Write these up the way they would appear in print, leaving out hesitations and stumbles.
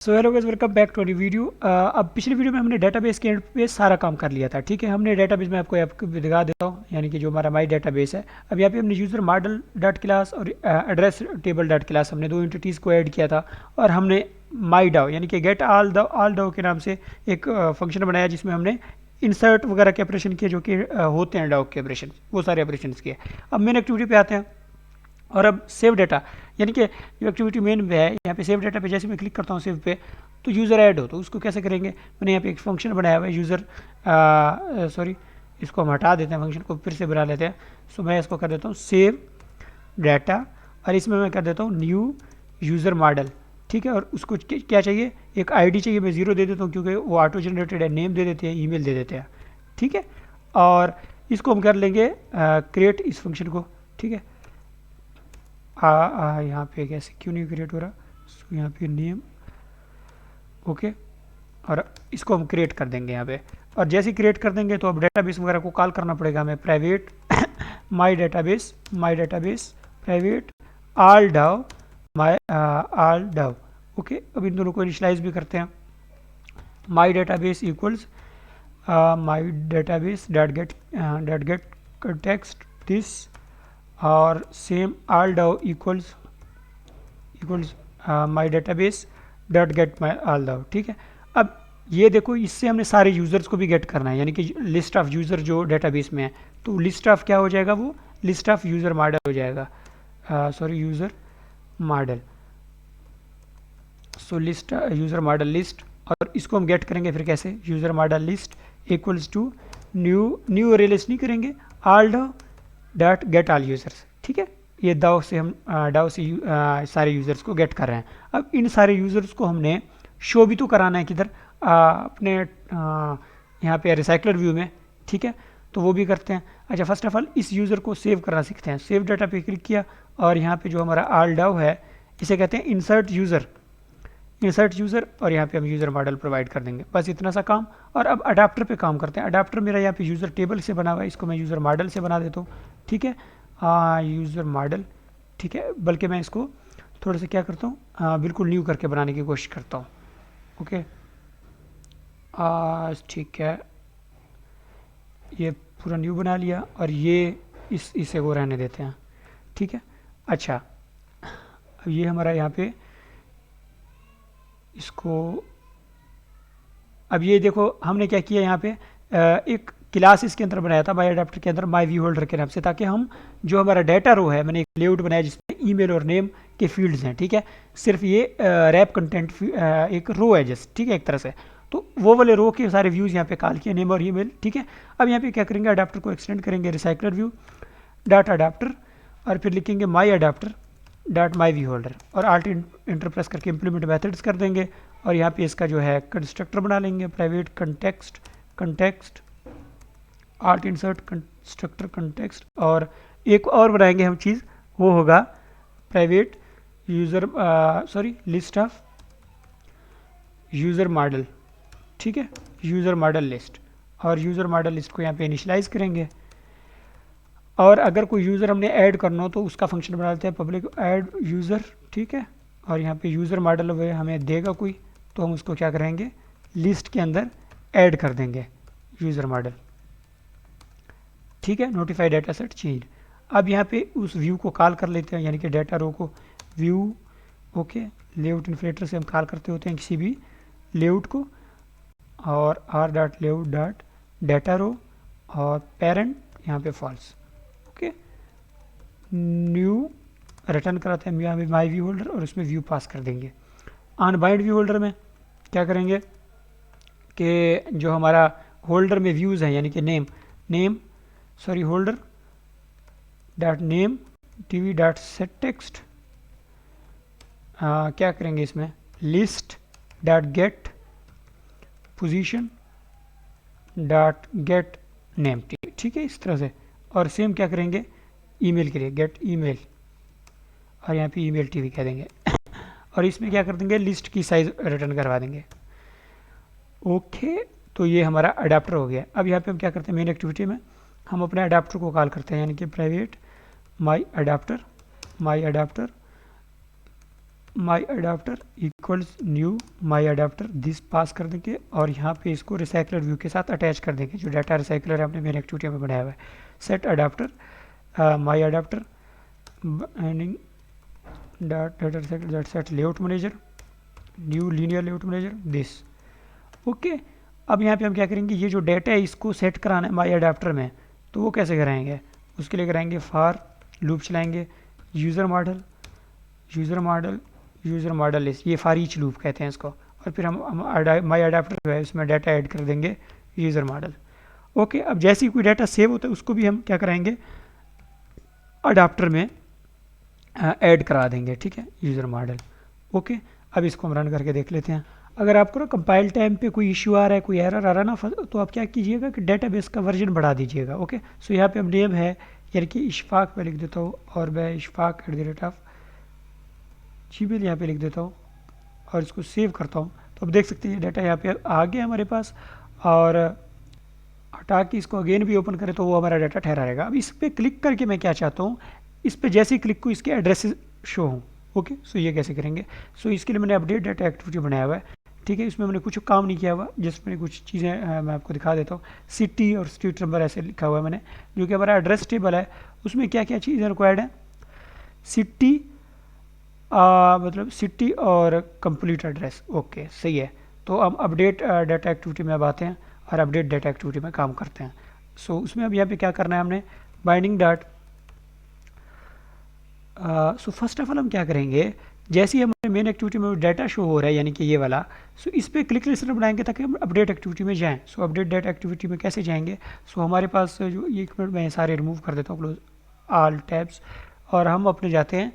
So hello guys, welcome back to a video. अब पिछली video में हमने डेटाबेस के एंड पे सारा काम कर लिया था। ठीक है, हमने डेटाबेस में आपको दिखा देता हूँ, यानी कि जो हमारा माई डेटाबेस है। अब यहाँ पे हमने यूज़र मॉडल डॉट क्लास और एड्रेस टेबल डॉट क्लास हमने दो एंटिटीज़ को ऐड किया था। और हमने माई डाउ यानी कि गेट ऑल डाउ के नाम से एक फंक्शन बनाया जिसमें हमने इंसर्ट वगैरह के ऑपरेशन किए जो कि होते हैं डाउ के ऑपरेशन, वो सारे ऑपरेशन किए। अब मेन एक्टिविटी पे आते हैं। और अब सेव डाटा यानी कि जो एक्टिविटी मेन में है, यहाँ पे सेव डाटा पे जैसे मैं क्लिक करता हूँ सेव पे, तो यूज़र ऐड हो, तो उसको कैसे करेंगे। मैंने यहाँ पे एक फंक्शन बनाया हुआ है यूज़र, सॉरी, इसको हम हटा देते हैं, फंक्शन को फिर से बना लेते हैं। सो मैं इसको कर देता हूँ सेव डाटा, और इसमें मैं कर देता हूँ न्यू यूज़र मॉडल। ठीक है, और उसको क्या चाहिए, एक आईडी चाहिए। मैं 0 दे देता हूँ क्योंकि वो ऑटो जनरेटेड है। नेम दे देते हैं, ईमेल दे देते हैं। ठीक है, और इसको हम कर लेंगे क्रिएट इस फंक्शन को। ठीक है, यहाँ पे कैसे क्यों नहीं क्रिएट हो रहा। सो यहाँ पे नेम, ओके, और इसको हम क्रिएट कर देंगे यहाँ पे। और जैसे ही क्रिएट कर देंगे तो अब डेटाबेस वगैरह को कॉल करना पड़ेगा हमें। प्राइवेट माई डेटाबेस प्राइवेट ऑल डाउ माई ऑल डाउ। ओके, अब इन दोनों को इनिशियलाइज भी करते हैं। My database equals my database dot get context this, और same all DAO equals my database dot get my all DAO. ठीक है, अब ये देखो, इससे हमने सारे यूज़र्स को भी गेट करना है, यानी कि लिस्ट ऑफ यूज़र जो डेटाबेस में है, तो लिस्ट ऑफ क्या हो जाएगा, वो लिस्ट ऑफ यूज़र मॉडल हो जाएगा। Sorry, user model. So list user model list, और इसको हम गेट करेंगे फिर कैसे, user model list equals to new अरे लिस्ट नहीं करेंगे, ऑल डाउ डॉट गेट ऑल यूज़र्स। ठीक है, ये डाउ से हम डाउ से सारे यूज़र्स को गेट कर रहे हैं। अब इन सारे यूज़र्स को हमने शो भी तो कराना है किधर, अपने यहाँ पे रिसाइकलर व्यू में। ठीक है, तो वो भी करते हैं। अच्छा, फर्स्ट ऑफ ऑल इस यूज़र को सेव करना सीखते हैं। सेव डाटा पे क्लिक किया, और यहाँ पे जो हमारा ऑल डाउ है, इसे कहते हैं इंसर्ट यूज़र, और यहाँ पे हम यूज़र मॉडल प्रोवाइड कर देंगे। बस इतना सा काम। और अब अडाप्टर पे काम करते हैं। अडाप्टर मेरा यहाँ पे यूज़र टेबल से बना हुआ है, इसको मैं यूज़र मॉडल से बना देता हूँ। ठीक है, यूज़र मॉडल। ठीक है, बल्कि मैं इसको थोड़ा सा क्या करता हूँ, बिल्कुल न्यू करके बनाने की कोशिश करता हूँ। ओके, ठीक है, ये पूरा न्यू बना लिया, और ये इसे को रहने देते हैं। ठीक है, अच्छा, अब ये हमारा यहाँ पे इसको, अब ये देखो हमने क्या किया यहाँ पे, एक क्लास इसके अंदर बनाया था माई अडाप्टर के अंदर, माई व्यू होल्डर के नाम से, ताकि हम जो हमारा डाटा रो है, मैंने एक लेआउट बनाया जिसमें ईमेल और नेम के फील्ड्स हैं। ठीक है, सिर्फ ये रैप कंटेंट एक रो है जस्ट। ठीक है, एक तरह से, तो वो वाले रो के सारे व्यूज़ यहाँ पे कॉल किए, नेम और ईमेल। ठीक है, अब यहाँ पे क्या करेंगे, अडाप्टर को एक्सटेंड करेंगे, रिसाइकलर व्यू डॉट अडाप्टर, और फिर लिखेंगे my adapter dot my view holder, और आल्ट इंटर प्रेस करके इम्प्लीमेंट मेथड्स कर देंगे। और यहाँ पे इसका जो है कंस्ट्रक्टर बना लेंगे, private context art insert constructor context. और एक और बनाएंगे हम चीज़, वो होगा private user list of user model. ठीक है, यूज़र मॉडल लिस्ट, और यूज़र मॉडल लिस्ट को यहाँ पे इनिशियलाइज करेंगे। और अगर कोई यूज़र हमने ऐड करना हो तो उसका फंक्शन बना लेते हैं, पब्लिक ऐड यूज़र। ठीक है, और यहाँ पे यूज़र मॉडल हमें देगा कोई, तो हम उसको क्या करेंगे, लिस्ट के अंदर ऐड कर देंगे यूज़र मॉडल। ठीक है, नोटिफाई डाटा सेट चेंज। अब यहाँ पे उस व्यू को कॉल कर लेते हैं, यानी कि डाटा रो को व्यू, ओके, लेआउट इन्फ्लेटर से हम कॉल करते होते हैं किसी भी लेआउट को, और R dot layout dot data row, और पेरेंट यहाँ पे फॉल्स। ओके, न्यू रिटर्न कराते हैं यहाँ पे माई व्यू होल्डर, और उसमें व्यू पास कर देंगे। अनबाइंड व्यू होल्डर में क्या करेंगे कि जो हमारा होल्डर में व्यूज़ हैं, यानी कि holder dot name TV dot set text, क्या करेंगे इसमें, list dot gate position dot gate name. ठीक है, इस तरह से। और सेम क्या करेंगे ईमेल के लिए, गेट ईमेल, और यहाँ पे ईमेल टीवी कह देंगे। और इसमें क्या कर देंगे, लिस्ट की साइज़ रिटर्न करवा देंगे। ओके, तो ये हमारा अडाप्टर हो गया। अब यहाँ पे हम क्या करते हैं, मेन एक्टिविटी में हम अपने अडाप्टर को कॉल करते हैं, यानी कि private my adapter my adapter equals new my adapter this pass कर देंगे और यहाँ पे इसको रिसाइकलर व्यू के साथ अटैच कर देंगे, जो डाटा रिसाइकलर हमने मेन एक्टिविटी में बनाया हुआ है। Set adapter my adapter binding data recycler that set layout manager new linear layout manager this. Okay, अब यहाँ पे हम क्या करेंगे, ये जो डाटा है इसको सेट कराना है माई अडाप्टर में, तो वो कैसे कराएंगे, उसके लिए कराएंगे फॉर लूप चलाएंगे, user model user model list, ये फॉर ईच लूप कहते हैं इसको, और फिर हम माई अडाप्टर जो है उसमें डाटा ऐड कर देंगे यूज़र मॉडल। ओके, अब जैसे ही कोई डाटा सेव होता है उसको भी हम क्या कराएंगे, अडाप्टर में ऐड करा देंगे, ठीक है, यूज़र मॉडल। ओके, अब इसको हम रन करके देख लेते हैं। अगर आपको ना कंपाइल टाइम पे कोई इशू आ रहा है, कोई एरर आ रहा है ना, तो आप क्या कीजिएगा कि डेटाबेस का वर्जन बढ़ा दीजिएगा। ओके, सो यहाँ पे हम नेम है यानी कि इशफाक पे लिख देता हूँ और मैं ishfaq@gmail यहाँ पे लिख देता हूँ और इसको सेव करता हूँ। तो अब देख सकते हैं ये डाटा यहाँ पे आ गया हमारे पास, और हटा के इसको अगेन भी ओपन करें तो वो हमारा डाटा ठहरा रहेगा। अब इस पर क्लिक करके मैं क्या चाहता हूँ, इस पर जैसे ही क्लिक को इसके एड्रेस शो हों। ओके, सो ये कैसे करेंगे, सो इसके लिए मैंने अपडेट डाटा एक्टिविटी बनाया हुआ है, ठीक है, इसमें मैंने कुछ काम नहीं किया हुआ, जिसमें कुछ चीज़ें मैं आपको दिखा देता हूँ। सिटी और स्ट्रीट नंबर ऐसे लिखा हुआ है मैंने, जो कि हमारा एड्रेस टेबल है, उसमें क्या क्या चीज़ें रिक्वायर्ड है, सिटी मतलब सिटी और कंप्लीट एड्रेस। ओके, सही है। तो हम अपडेट डाटा एक्टिविटी में अब आते हैं और अपडेट डाटा एक्टिविटी में काम करते हैं। सो उसमें अब यहाँ पे क्या करना है हमने, binding dot so first of all हम क्या करेंगे, जैसे ही हमारे मेन एक्टिविटी में डाटा शो हो रहा है यानी कि ये वाला, सो इस पर क्लिक लिस्टर बनाएंगे ताकि हम अपडेट एक्टिविटी में जाएं। सो अपडेट डाटा एक्टिविटी में कैसे जाएंगे, सो हमारे पास जो, एक मिनट में सारे रिमूव कर देता हूँ, क्लोज ऑल टैब्स, और हम अपने जाते हैं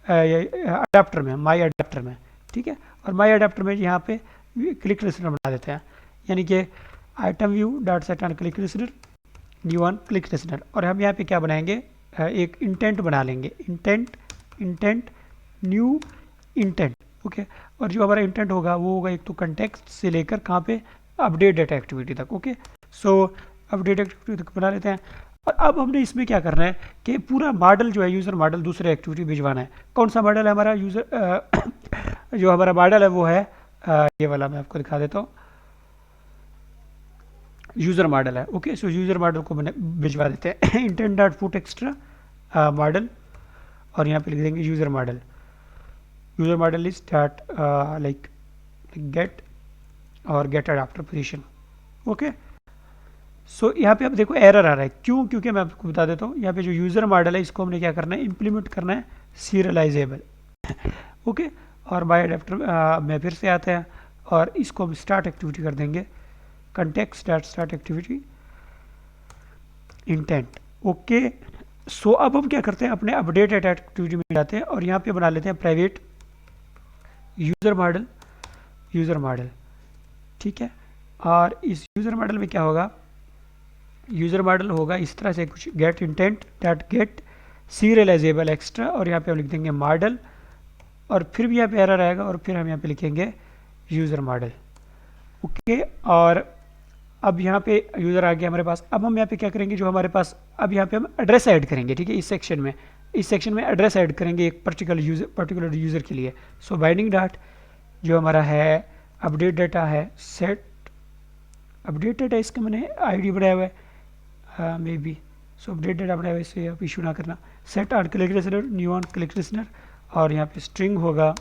अडाप्टर में, माई अडाप्टर में, ठीक है, और माई अडाप्टर में यहाँ पे क्लिक लिस्टर बना देते हैं, यानी कि item view dot set on click listener new on click listener, और हम यहाँ पे क्या बनाएंगे, एक इंटेंट बना लेंगे, इंटेंट न्यू इंटेंट। ओके, और जो हमारा इंटेंट होगा वो होगा एक तो कंटेक्स्ट से लेकर कहाँ पे, अपडेट डाटा एक्टिविटी तक। ओके, सो अपडेट एक्टिविटी तक बना लेते हैं। और अब हमने इसमें क्या करना है कि पूरा मॉडल जो है, यूज़र मॉडल दूसरे एक्टिविटी भिजवाना है। कौन सा मॉडल है हमारा, यूज़र जो हमारा मॉडल है वो है ये वाला, मैं आपको दिखा देता हूँ, यूज़र मॉडल है। ओके, सो यूज़र मॉडल को मैंने भिजवा देते हैं intent dot put extra model, और यहाँ पे लिख देंगे user model is dot like get और गेट अडाप्टर पोजीशन। ओके, सो यहाँ पे अब देखो एरर आ रहा है, क्यों, क्योंकि मैं आपको बता देता हूँ, यहाँ पे जो यूज़र मॉडल है इसको हमने क्या करना है, इम्प्लीमेंट करना है सीरियलाइजेबल। ओके, और बाय अडाप्टर में फिर से आते हैं और इसको हम स्टार्ट एक्टिविटी कर देंगे, context dot start activity intent. Okay, so अब हम क्या करते हैं, अपने अपडेट डाटा एक्टिविटी में जाते हैं और यहाँ पे बना लेते हैं प्राइवेट यूज़र मॉडल, ठीक है, और इस यूज़र मॉडल में क्या होगा, यूज़र मॉडल होगा इस तरह से कुछ, get intent dot get serializable extra, और यहाँ पे हम लिख देंगे मॉडल, और फिर भी यहाँ पे एरर आएगा और फिर हम यहाँ पे लिखेंगे यूज़र मॉडल। ओके, और अब यहाँ पे यूज़र आ गया हमारे पास। अब हम यहाँ पे क्या करेंगे, जो हमारे पास अब यहाँ पे हम एड्रेस ऐड करेंगे, ठीक है, इस सेक्शन में एड्रेस ऐड करेंगे एक पर्टिकुलर यूज़र के लिए। सो बाइंडिंग डॉट जो हमारा है अपडेट डाटा है, सेट अपडेट डाटा, इसका मैंने आईडी बनाया हुआ है may be, so update data बनाया हुआ है, इससे आप इशू ना करना। Set on click listener new on click listener, और यहाँ पे स्ट्रिंग होगा,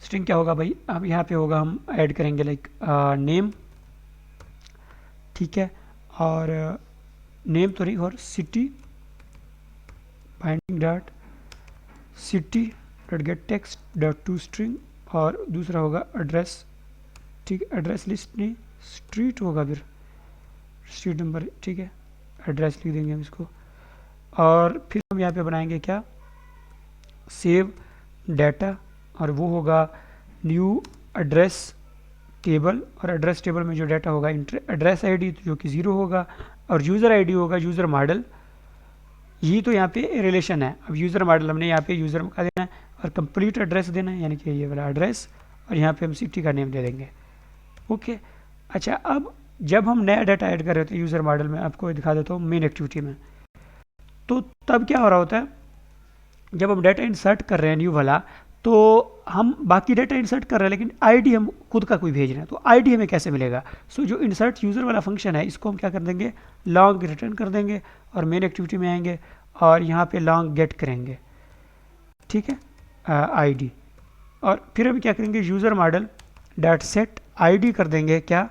स्ट्रिंग क्या होगा भाई, अब यहाँ पे होगा हम ऐड करेंगे लाइक नेम, ठीक है, और नेम तो नहीं, और city, binding dot city dot gate text dot to string, और दूसरा होगा एड्रेस, ठीक है, एड्रेस लिस्ट नहीं, स्ट्रीट होगा, फिर स्ट्रीट नंबर, ठीक है, एड्रेस लिख देंगे हम इसको, और फिर हम यहाँ पे बनाएंगे क्या, सेव डाटा, और वो होगा न्यू एड्रेस टेबल, और एड्रेस टेबल में जो डाटा होगा एड्रेस आईडी जो कि 0 होगा, और यूज़र आईडी होगा यूज़र मॉडल, यही तो यहाँ पे रिलेशन है। अब यूज़र मॉडल हमने यहाँ पे यूज़र का देना है और कंप्लीट एड्रेस देना है, यानी कि ये वाला एड्रेस, और यहाँ पे हम सिटी का नेम दे देंगे। ओके, अच्छा, अब जब हम नया डाटा ऐड कर रहे होते हैं यूज़र मॉडल में, आपको दिखा देता हूँ मेन एक्टिविटी में, तो तब क्या हो रहा होता है, जब हम डाटा इंसर्ट कर रहे हैं न्यू वाला, तो हम बाकी डेटा इंसर्ट कर रहे हैं लेकिन आईडी हम खुद का कोई भेज रहे हैं, तो आईडी हमें कैसे मिलेगा? सो जो इंसर्ट यूज़र वाला फंक्शन है इसको हम क्या कर देंगे, लॉन्ग रिटर्न कर देंगे और मेन एक्टिविटी में आएंगे और यहाँ पे लॉन्ग गेट करेंगे, ठीक है, आईडी। और फिर हम क्या करेंगे, user model dot set ID कर देंगे, क्या,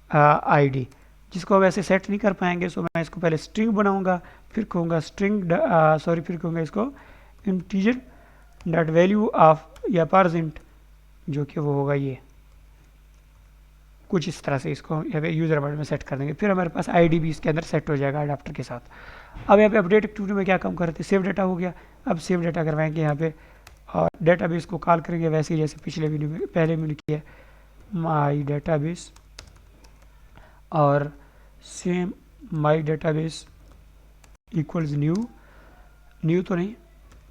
आईडी, जिसको अब ऐसे सेट नहीं कर पाएंगे। सो मैं इसको पहले स्ट्रिंग बनाऊंगा, फिर कहूँगा स्ट्रिंग फिर कहूँगा इसको इंटीजर डॉट वैल्यू ऑफ या पार्सेंट, जो कि वो होगा ये कुछ इस तरह से, इसको यहाँ पे यूज़र मॉडल में सेट कर देंगे। फिर हमारे पास आईडी भी इसके अंदर सेट हो जाएगा अडाप्टर के साथ। अब यहाँ पे अपडेट एक्टिविटी में क्या काम करते हैं, सेव डाटा हो गया। अब सेव डाटा करवाएंगे यहाँ पे और डेटाबेस को कॉल करेंगे वैसे ही जैसे पिछले वीडियो में पहले वीडियो किया माई डेटाबेस, और same my database equals new तो नहीं,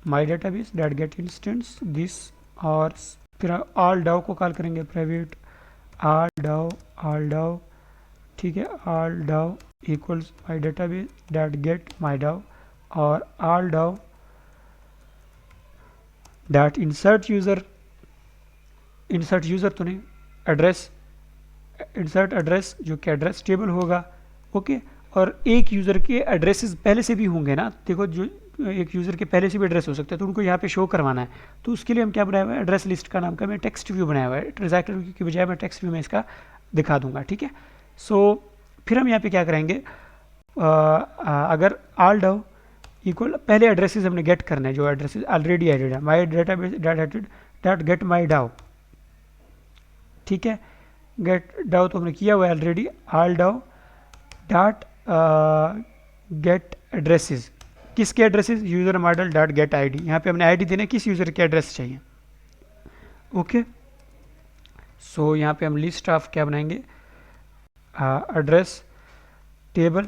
my database dot get instance this, और फिर ऑल डाउ को कॉल करेंगे, प्राइवेट ऑल डाउ, ठीक है, all DAO equals my database dot get माई डाउ, और ऑल डाउ डॉट इंसर्ट यूज़र तो नहीं, एड्रेस, इंसर्ट एड्रेस जो कि एड्रेस टेबल होगा, ओके। और एक यूज़र के एड्रेसेस पहले से भी होंगे ना, देखो जो एक यूज़र के पहले से भी एड्रेस हो सकते हैं तो उनको यहाँ पे शो करवाना है, तो उसके लिए हम क्या बनाया हुआ है, एड्रेस लिस्ट का नाम का मैं टेक्स्ट व्यू बनाया हुआ है, ट्रांजैक्टर व्यू की बजाय मैं टेक्स्ट व्यू में इसका दिखा दूंगा, ठीक है। सो फिर हम यहाँ पे क्या करेंगे, अगर ऑल डाउ इक्वल पहले एड्रेसेस हमने गेट करना है, जो एड्रेसेस ऑलरेडी एडेड है, माई डेटाबेस डॉट गेट माई डाउ, ठीक है, गेट डाउ तो हमने किया हुआ है ऑलरेडी, ऑल डाउ डॉट गेट एड्रेसेस, किसके addresses, user model dot gate ID, यहाँ पे हमने आईडी देना किस यूज़र के एड्रेस चाहिए, ओके। सो यहाँ पे हम लिस्ट ऑफ क्या बनाएंगे, एड्रेस टेबल,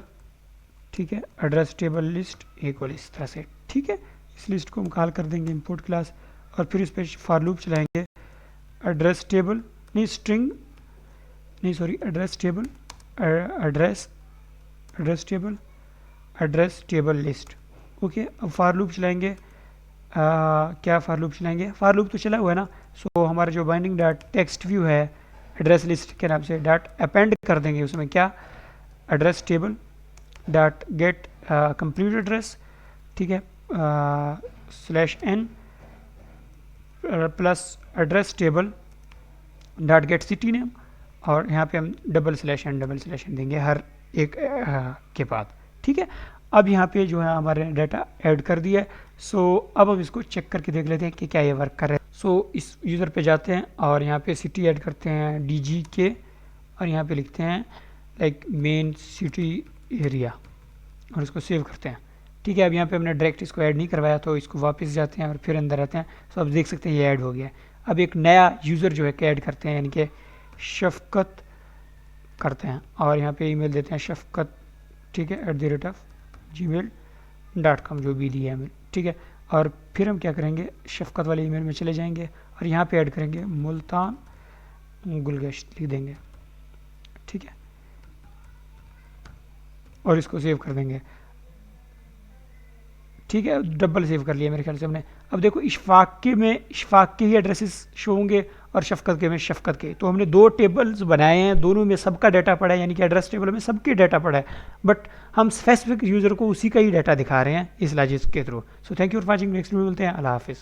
ठीक है, एड्रेस टेबल लिस्ट इक्वल इस तरह से, ठीक है। इस लिस्ट को हम कॉल कर देंगे इंपोर्ट क्लास और फिर इस पर फॉर लूप चलाएंगे, एड्रेस टेबल नहीं स्ट्रिंग नहीं sorry address table address table list, okay. अब फॉर लूप चलाएंगे, क्या फॉर लूप चलाएंगे, फॉर लूप तो चला हुआ है ना। सो हमारा जो बाइंडिंग डॉट टेक्स्ट व्यू है एड्रेस लिस्ट के नाम से डॉट अपेंड कर देंगे उसमें क्या, address table dot get complete address, ठीक है, /n plus address table dot gate city name, और यहाँ पे हम /n देंगे हर एक के बाद, ठीक है। अब यहाँ पे जो है हमारे डाटा ऐड कर दिया है। सो अब हम इसको चेक करके देख लेते हैं कि क्या ये वर्क कर रहा है। सो इस यूज़र पे जाते हैं और यहाँ पे सिटी ऐड करते हैं DGK और यहाँ पे लिखते हैं लाइक मेन सिटी एरिया और इसको सेव करते हैं, ठीक है। अब यहाँ पे हमने डायरेक्ट इसको ऐड नहीं करवाया तो इसको वापस जाते हैं और फिर अंदर आते हैं। सो अब देख सकते हैं ये ऐड हो गया है। अब एक नया यूज़र जो है कि ऐड करते हैं, यानी कि शफकत करते हैं और यहाँ पे ईमेल देते हैं शफकत, ठीक है, @gmail.com जो भी दिया है, ठीक है। और फिर हम क्या करेंगे, शफकत वाले ईमेल में चले जाएंगे और यहाँ पे ऐड करेंगे मुल्तान गुलगश्त लिख देंगे, ठीक है, और इसको सेव कर देंगे, ठीक है। डबल सेव कर लिया मेरे ख्याल से हमने। अब देखो इशफाक के ही एड्रेसेस शो होंगे और शफकत के में शफकत के, तो हमने दो टेबल्स बनाए हैं, दोनों में सबका डाटा पड़ा है, यानी कि एड्रेस टेबल में सबके डाटा पड़ा है, बट हम स्पेसिफिक यूज़र को उसी का ही डाटा दिखा रहे हैं इस लॉजिक के through. So thank you for watching, next में मिलते हैं, अल्लाह हाफिज़।